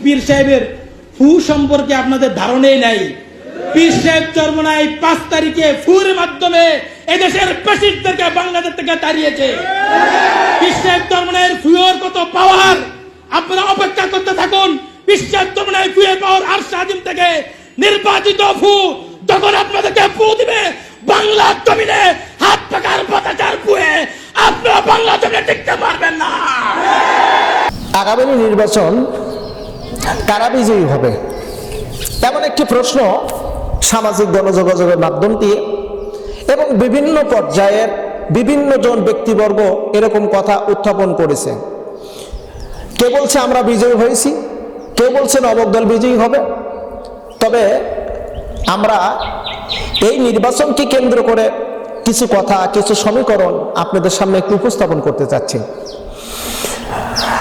পীর সাহেবের ফু সম্পর্কে আপনাদের ধারণাই নাই। পীর সাহেব চরমোনাই 5 তারিখে ফুর মাধ্যমে এদেশের ফ্যাসিস্টদেরকে বাংলাদেশ থেকে তাড়িয়েছে। পীর সাহেব চরমোনাইয়ের ফুয়ের কত পাওয়ার, আপনারা অপেক্ষা করতে থাকুন। পীর সাহেব চরমোনাই ফুয়ের পাওয়ার আরশে আজিম থেকে নির্বাচিত ফু যখন আপনাদেরকে ফু দিবে বাংলা জমিনে হাত পাকার পতাকার ফুয়ে আপনারা বাংলা জমিনে টিকতে পারবেন না। আগামী নির্বাচন কারা বিজয়ী হবে, এমন একটি প্রশ্ন সামাজিক গণযোগাযোগের মাধ্যম দিয়ে এবং বিভিন্ন পর্যায়ের বিভিন্ন জন ব্যক্তিবর্গ এরকম কথা উত্থাপন করেছে। কে বলছে আমরা বিজয়ী হয়েছি, কেউ বলছে নবক দল বিজয়ী হবে। তবে আমরা এই নির্বাচনকে কেন্দ্র করে কিছু কথা, কিছু সমীকরণ আপনাদের সামনে একটু উপস্থাপন করতে চাচ্ছি।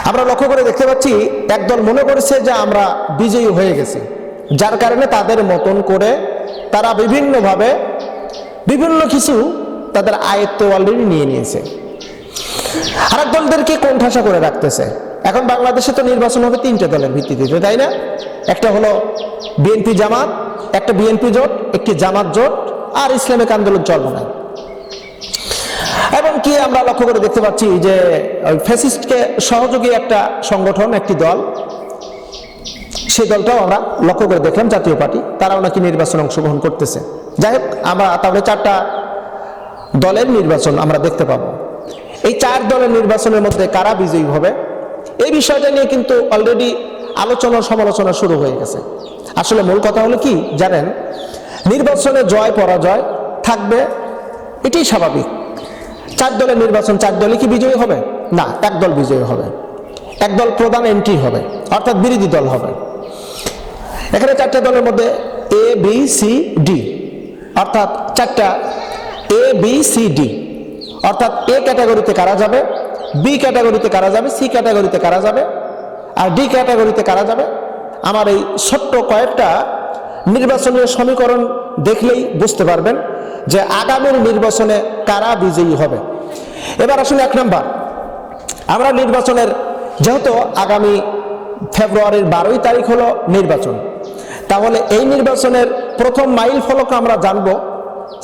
আমরা লক্ষ্য করে দেখতে পাচ্ছি একদল মনে করেছে যে আমরা বিজয়ী হয়ে গেছি, যার কারণে তাদের মতন করে তারা বিভিন্নভাবে বিভিন্ন কিছু তাদের আয়ত্ত অলরেডি নিয়ে নিয়েছে। আরেক দলদেরকে কোণঠাসা করে রাখতেছে। এখন বাংলাদেশে তো নির্বাচন হবে 3টে দলের ভিত্তিতে, তাই না? একটা হলো বিএনপি জামাত, একটা বিএনপি জোট, একটি জামাত জোট, আর ইসলামিক আন্দোলন চরমোনাই। এবং কি আমরা লক্ষ্য করে দেখতে পাচ্ছি যে ফ্যাসিস্টকে সহযোগী একটা সংগঠন, একটি দল, সেই দলটাও আমরা লক্ষ্য করে দেখলাম, জাতীয় পার্টি, তারাও নাকি নির্বাচনে অংশগ্রহণ করতেছে। যাই হোক, আমরা তাহলে 4টা দলের নির্বাচন আমরা দেখতে পাবো। এই 4 দলের নির্বাচনের মধ্যে কারা বিজয়ী হবে এই বিষয়টা নিয়ে কিন্তু অলরেডি আলোচনা সমালোচনা শুরু হয়ে গেছে। আসলে মূল কথা হলো কি জানেন, নির্বাচনে জয় পরাজয় থাকবে, এটাই স্বাভাবিক। 4 দলের নির্বাচন, 4 দলই কি বিজয়ী হবে? না, এক দল বিজয়ী হবে, এক দল প্রধান এন্ট্রি হবে, অর্থাৎ বিরোধী দল হবে। এখানে 4টা দলের মধ্যে এ বি সি ডি, অর্থাৎ 4টা এ বি সি ডি, অর্থাৎ এ ক্যাটাগরিতে কারা যাবে, বি ক্যাটাগরিতে কারা যাবে, সি ক্যাটাগরিতে কারা যাবে, আর ডি ক্যাটাগরিতে কারা যাবে। আমার এই ছোট্ট কয়েকটা নির্বাচনের সমীকরণ দেখলেই বুঝতে পারবেন যে আগামীর নির্বাচনে কারা বিজয়ী হবে। এবার আসলে 1 নম্বর, আমরা নির্বাচনের, যেহেতু আগামী ফেব্রুয়ারির 12 তারিখ হলো নির্বাচন, তাহলে এই নির্বাচনের প্রথম মাইল ফলক আমরা জানব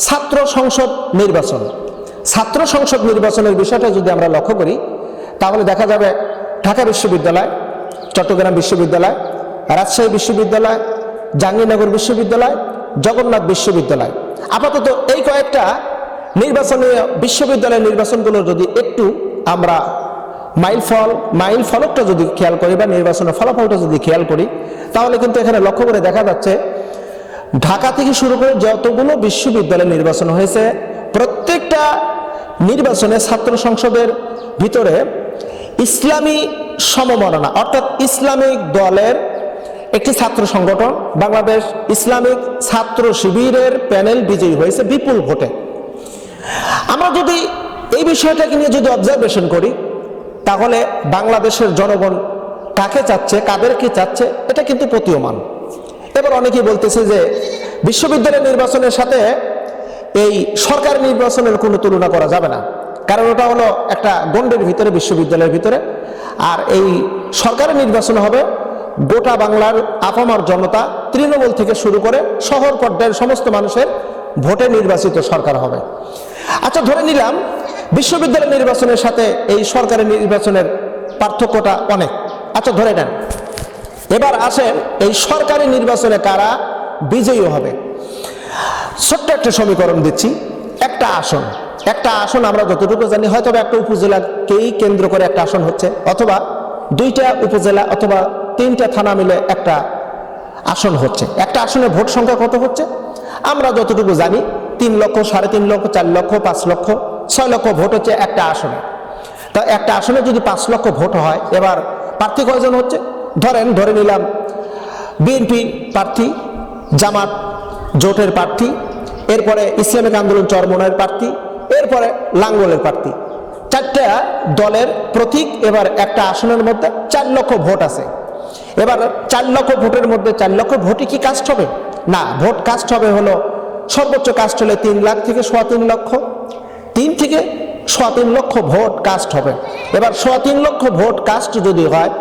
ছাত্র সংসদ নির্বাচন। ছাত্র সংসদ নির্বাচনের বিষয়টা যদি আমরা লক্ষ্য করি তাহলে দেখা যাবে ঢাকা বিশ্ববিদ্যালয়, চট্টগ্রাম বিশ্ববিদ্যালয়, রাজশাহী বিশ্ববিদ্যালয়, জাহাঙ্গীরনগর বিশ্ববিদ্যালয়, জগন্নাথ বিশ্ববিদ্যালয়, আপাতত এই কয়েকটা নির্বাচনীয় বিশ্ববিদ্যালয়ের নির্বাচনগুলো যদি একটু আমরা মাইল ফলকটা যদি খেয়াল করি বা নির্বাচনের ফলাফলটা যদি খেয়াল করি তাহলে কিন্তু এখানে লক্ষ্য করে দেখা যাচ্ছে ঢাকা থেকে শুরু করে যতগুলো বিশ্ববিদ্যালয় নির্বাচন হয়েছে প্রত্যেকটা নির্বাচনে ছাত্র সংসদের ভিতরে ইসলামী সমমনা, অর্থাৎ ইসলামিক দলের একটি ছাত্র সংগঠন বাংলাদেশ ইসলামিক ছাত্র শিবিরের প্যানেল বিজয়ী হয়েছে বিপুল ভোটে। আমরা যদি এই বিষয়টাকে নিয়ে যদি অবজারভেশন করি তাহলে বাংলাদেশের জনগণ কাকে চাচ্ছে, কাদেরকে চাচ্ছে, এটা কিন্তু প্রতীয়মান। এবার অনেকেই বলতেছে যে বিশ্ববিদ্যালয় নির্বাচনের সাথে এই সরকার নির্বাচনের কোনো তুলনা করা যাবে না, কারণ ওটা হলো একটা গণ্ডের ভিতরে, বিশ্ববিদ্যালয়ের ভিতরে। আর এই সরকারের নির্বাচন হবে গোটা বাংলার আপামর জনতা, তৃণমূল থেকে শুরু করে শহর পর্যায়ের সমস্ত মানুষের ভোটে নির্বাচিত সরকার হবে। আচ্ছা, ধরে নিলাম বিশ্ববিদ্যালয় নির্বাচনের সাথে এই সরকারের নির্বাচনের পার্থক্যটা অনেক। আচ্ছা, ধরে নেন। এবার আসেন এই সরকারি নির্বাচনে কারা বিজয়ী হবে। ছোট্ট একটা সমীকরণ দিচ্ছি। একটা আসন আমরা যতটুকু জানি হয়তো একটা উপজেলাকেই কেন্দ্র করে একটা আসন হচ্ছে, অথবা 2টা উপজেলা অথবা 3টা থানা মিলে একটা আসন হচ্ছে। একটা আসনে ভোট সংখ্যা কত হচ্ছে আমরা যতটুকু জানি 3 লক্ষ, 3.5 লক্ষ, 4 লক্ষ, 5 লক্ষ, 6 লক্ষ ভোট হচ্ছে একটা আসনে। তা একটা আসনে যদি 5 লক্ষ ভোট হয়, এবার প্রার্থী কয়জন হচ্ছে? ধরে নিলাম বিএনপি প্রার্থী, জামাত জোটের প্রার্থী, এরপরে ইসলামিক আন্দোলন চরমোনাইয়ের প্রার্থী, এরপরে লাঙ্গলের প্রার্থী, 4টা দলের প্রতীক। এবার একটা আসনের মধ্যে 4 লক্ষ ভোট আছে। এবার 4 লক্ষ ভোটের মধ্যে 4 লক্ষ ভোটই কি কাস্ট হবে? না, ভোট কাস্ট হবে হলো সর্বোচ্চ কাস্ট হলে 3 লাখ থেকে 3.25 লক্ষ, 3 থেকে 3.25 লক্ষ ভোট কাস্ট হবে। এবার 3.25 লক্ষ ভোট কাস্ট যদি হয়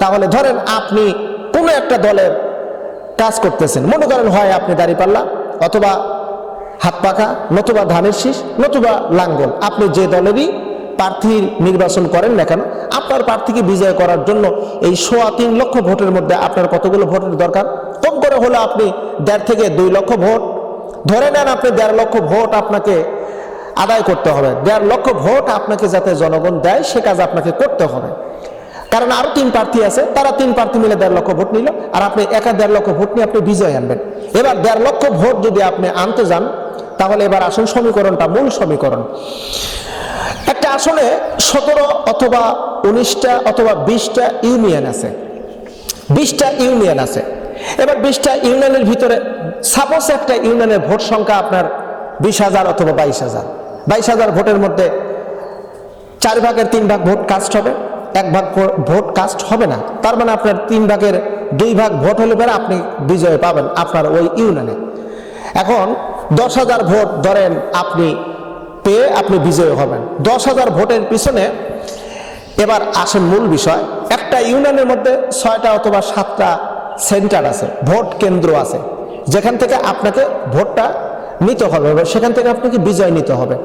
তাহলে ধরেন আপনি কোনো একটা দলের কাজ করতেছেন, মনে করেন হয় আপনি দাঁড়িপাল্লা অথবা হাত পাখা, নতুবা ধানের শীষ, নতুবা লাঙ্গল, আপনি যে দলেরই প্রার্থী নির্বাচন করেন না কেন, আপনার প্রার্থীকে বিজয় করার জন্য এই 3.25 লক্ষ ভোটের মধ্যে আপনার কতগুলো ভোটের দরকার? কম করে হলে আপনি 1.5 থেকে 2 লক্ষ ভোট ধরে নেন, আপনি 1.5 লক্ষ ভোট আপনাকে আদায় করতে হবে। 1.5 লক্ষ ভোট আপনাকে যাতে জনগণ দেয় সে কাজ আপনাকে করতে হবে। কারণ আরো 3 প্রার্থী আছে, তারা 3 প্রার্থী মিলে 1.5 লক্ষ ভোট নিল, আর আপনি একা 1.5 লক্ষ ভোট নিয়ে আপনি বিজয় আনবেন। এবার 1.5 লক্ষ ভোট যদি আপনি আনতে যান, তাহলে এবার আসল সমীকরণটা, মূল সমীকরণ, একটা আসলে 17 অথবা 19টা অথবা 20টা ইউনিয়ন আছে, 20টা ইউনিয়ন আছে। এবার 20টা ইউনিয়নের ভিতরে সাপোজ একটা ইউনিয়নের ভোট সংখ্যা আপনার 20,000 অথবা 22,000। 22,000 ভোটের মধ্যে 4 ভাগের 3 ভাগ ভোট কাস্ট হবে, 1 ভাগ ভোট কাস্ট হবে না। তার মানে আপনার 3 ভাগের 2 ভাগ ভোট হলে পরে আপনি বিজয় পাবেন আপনার ওই ইউনিয়নে। এখন 10,000 ভোট ধরেন আপনি পেয়ে আপনি বিজয় হবেন। 10,000 ভোটের পিছনে এবার আসেন মূল বিষয়, একটা ইউনিয়নের মধ্যে 6টা অথবা 7টা সেন্টার আছে, ভোট কেন্দ্র আছে, যেখান থেকে আপনাকে ভোটটা নিতে হবে, সেখান থেকে আপনাকে বিজয় নিতে হবে।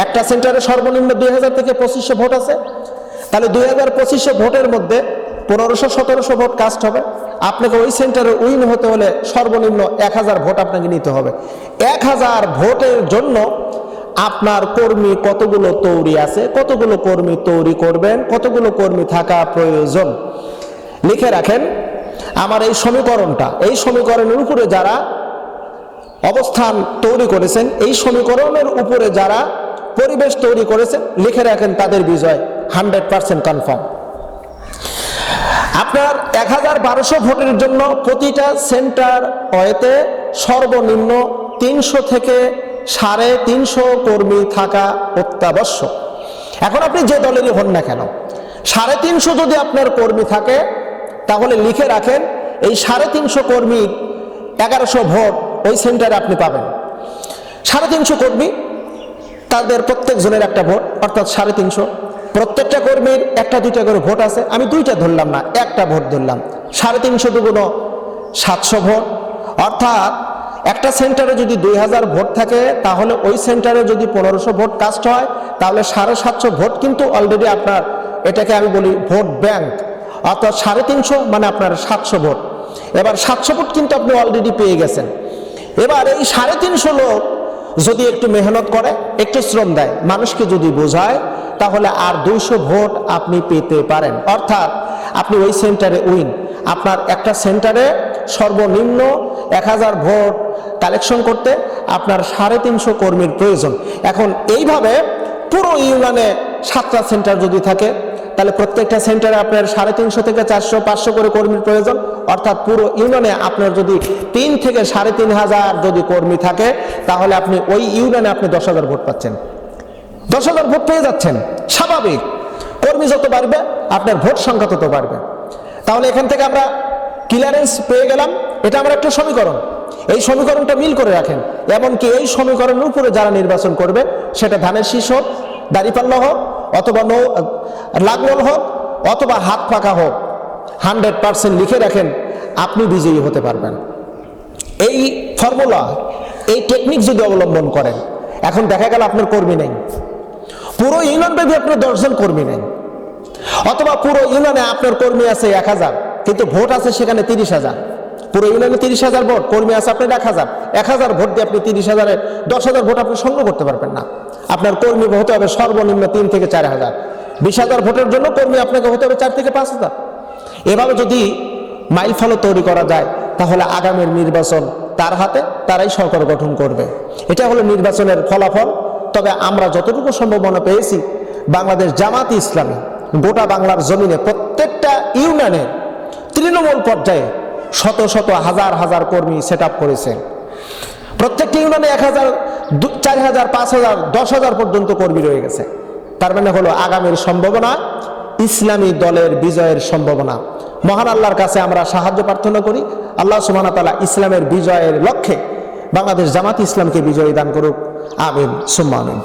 একটা সেন্টারে সর্বনিম্ন 2000 থেকে 2500 ভোট আছে, তাহলে 2000-2500 ভোটের মধ্যে 1500-1700 ভোট কাস্ট হবে। আপনাকে ওই সেন্টারে উইন হতে হলে সর্বনিম্ন 1000 ভোট আপনাকে নিতে হবে। 1000 ভোটের জন্য আপনার কর্মী কতগুলো তৈরি আছে, কতগুলো কর্মী তৈরি করবেন, কতগুলো কর্মী থাকা প্রয়োজন লিখে রাখেন। আমার এই সমীকরণটা, এই সমীকরণের উপরে যারা অবস্থান তৈরি করেছেন, এই সমীকরণের উপরে যারা পরিবেশ তৈরি করেছেন, লিখে রাখেন তাদের বিজয় 100% কনফার্ম। আপনার 101200 ভোটের জন্য প্রতিটা সেন্টার ওয়েতে সর্বনিম্ন 300 থেকে 350 কর্মী থাকা অত্যাবশ্যক। এখন আপনি যে দলেরই হন না কেন, 350 যদি আপনার কর্মী থাকে, তাহলে লিখে রাখেন এই 350 কর্মী 1100 ভোট ওই সেন্টারে আপনি পাবেন। 350 কর্মী, তাদের প্রত্যেক জনের একটা ভোট, অর্থাৎ 350। প্রত্যেকটা কর্মীর 1-2টা করে ভোট আছে, আমি 2টা ধরলাম না, একটা ভোট ধরলাম। 350 দুগুণ 700 ভোট, অর্থাৎ একটা সেন্টারে যদি 2000 ভোট থাকে, তাহলে ওই সেন্টারে যদি 1500 ভোট কাস্ট হয়, তাহলে 750 ভোট কিন্তু অলরেডি আপনার, এটাকে আমি বলি ভোট ব্যাংক, অর্থাৎ 350 মানে আপনার 700 ভোট। এবার 700 ভোট কিন্তু আপনি অলরেডি পেয়ে গেছেন। এবার এই 350 লোক যদি একটু মেহনত করে, একটু শ্রম দেয়, মানুষকে যদি বোঝায়, তাহলে আর 200 ভোট আপনি পেতে পারেন। অর্থাৎ আপনি ওই সেন্টারে উইন। আপনার একটা সেন্টারে সর্বনিম্ন 1000 ভোট কালেকশন করতে আপনার 350 কর্মীর প্রয়োজন। এখন এইভাবে পুরো ইউনিয়নে 7টা সেন্টার যদি থাকে, তাহলে প্রত্যেকটা সেন্টারে আপনার 350 থেকে 400-500 করে কর্মীর প্রয়োজন। অর্থাৎ পুরো ইউনিয়নে আপনার যদি 3 থেকে 3500 যদি কর্মী থাকে, তাহলে আপনি ওই ইউনিয়নে আপনি 10,000 ভোট পাচ্ছেন। 10,000 ভোট পেয়ে যাচ্ছেন। স্বাভাবিক, কর্মী যত বাড়বে আপনার ভোট সংখ্যা তত বাড়বে। তাহলে এখান থেকে আমরা ক্লিয়ারেন্স পেয়ে গেলাম। এটা আমার একটা সমীকরণ, এই সমীকরণটা মিল করে রাখেন। এমনকি এই সমীকরণের উপরে যারা নির্বাচন করবে, সেটা ধানের শীষ হোক, দাঁড়িপাল্লা হোক, অথবা লাঙ্গল হোক, অথবা হাত পাকা হোক, 100% লিখে রাখেন, আপনি বিজয়ী হতে পারবেন। এই ফর্মুলা, এই টেকনিক যদি অবলম্বন করেন, এখন দেখা গেল আপনার কর্মী নেই, পুরো ইউনিয়ন ব্যাপী আপনার 10 জন কর্মী নেই, অথবা পুরো ইউনিয়নে আপনার কর্মী আছে 1000, কিন্তু ভোট আছে সেখানে 30,000। পুরো ইউনিয়নে 30,000 ভোট, কর্মী আছে আপনার 1000। 1000 ভোট দিয়ে আপনি 30,000-এর 10,000 ভোট আপনি সংগ্রহ করতে পারবেন না। আপনার কর্মী হতে হবে সর্বনিম্ন 3 থেকে 4000। 20,000 ভোটের জন্য কর্মী আপনাকে হতে হবে 4 থেকে 5,000। এভাবে যদি মাইল ফলক তৈরি করা যায়, তাহলে আগামীর নির্বাচন তার হাতে, তারাই সরকার গঠন করবে। এটা হলো নির্বাচনের ফলাফল। তবে আমরা যতটুকু সম্ভাবনা পেয়েছি, বাংলাদেশ জামাত ইসলামী গোটা বাংলার জমিনে প্রত্যেকটা ইউনিয়নে তৃণমূল পর্যায়ে শত শত হাজার হাজার কর্মী সেট আপ করেছে। প্রত্যেকটা ইউনিয়নে 1000, 4000, 5000, 10,000 পর্যন্ত কর্মী রয়ে গেছে। তার মানে হলো আগামীর সম্ভাবনা, ইসলামী দলের বিজয়ের সম্ভাবনা। মহান আল্লাহর কাছে আমরা সাহায্য প্রার্থনা করি। আল্লাহ সুবহানাহু ওয়া তাআলা ইসলামের বিজয়ের লক্ষ্যে বাংলাদেশ জামাত ইসলামকে বিজয়ী দান করুক। আমিন সুম্মা আমিন।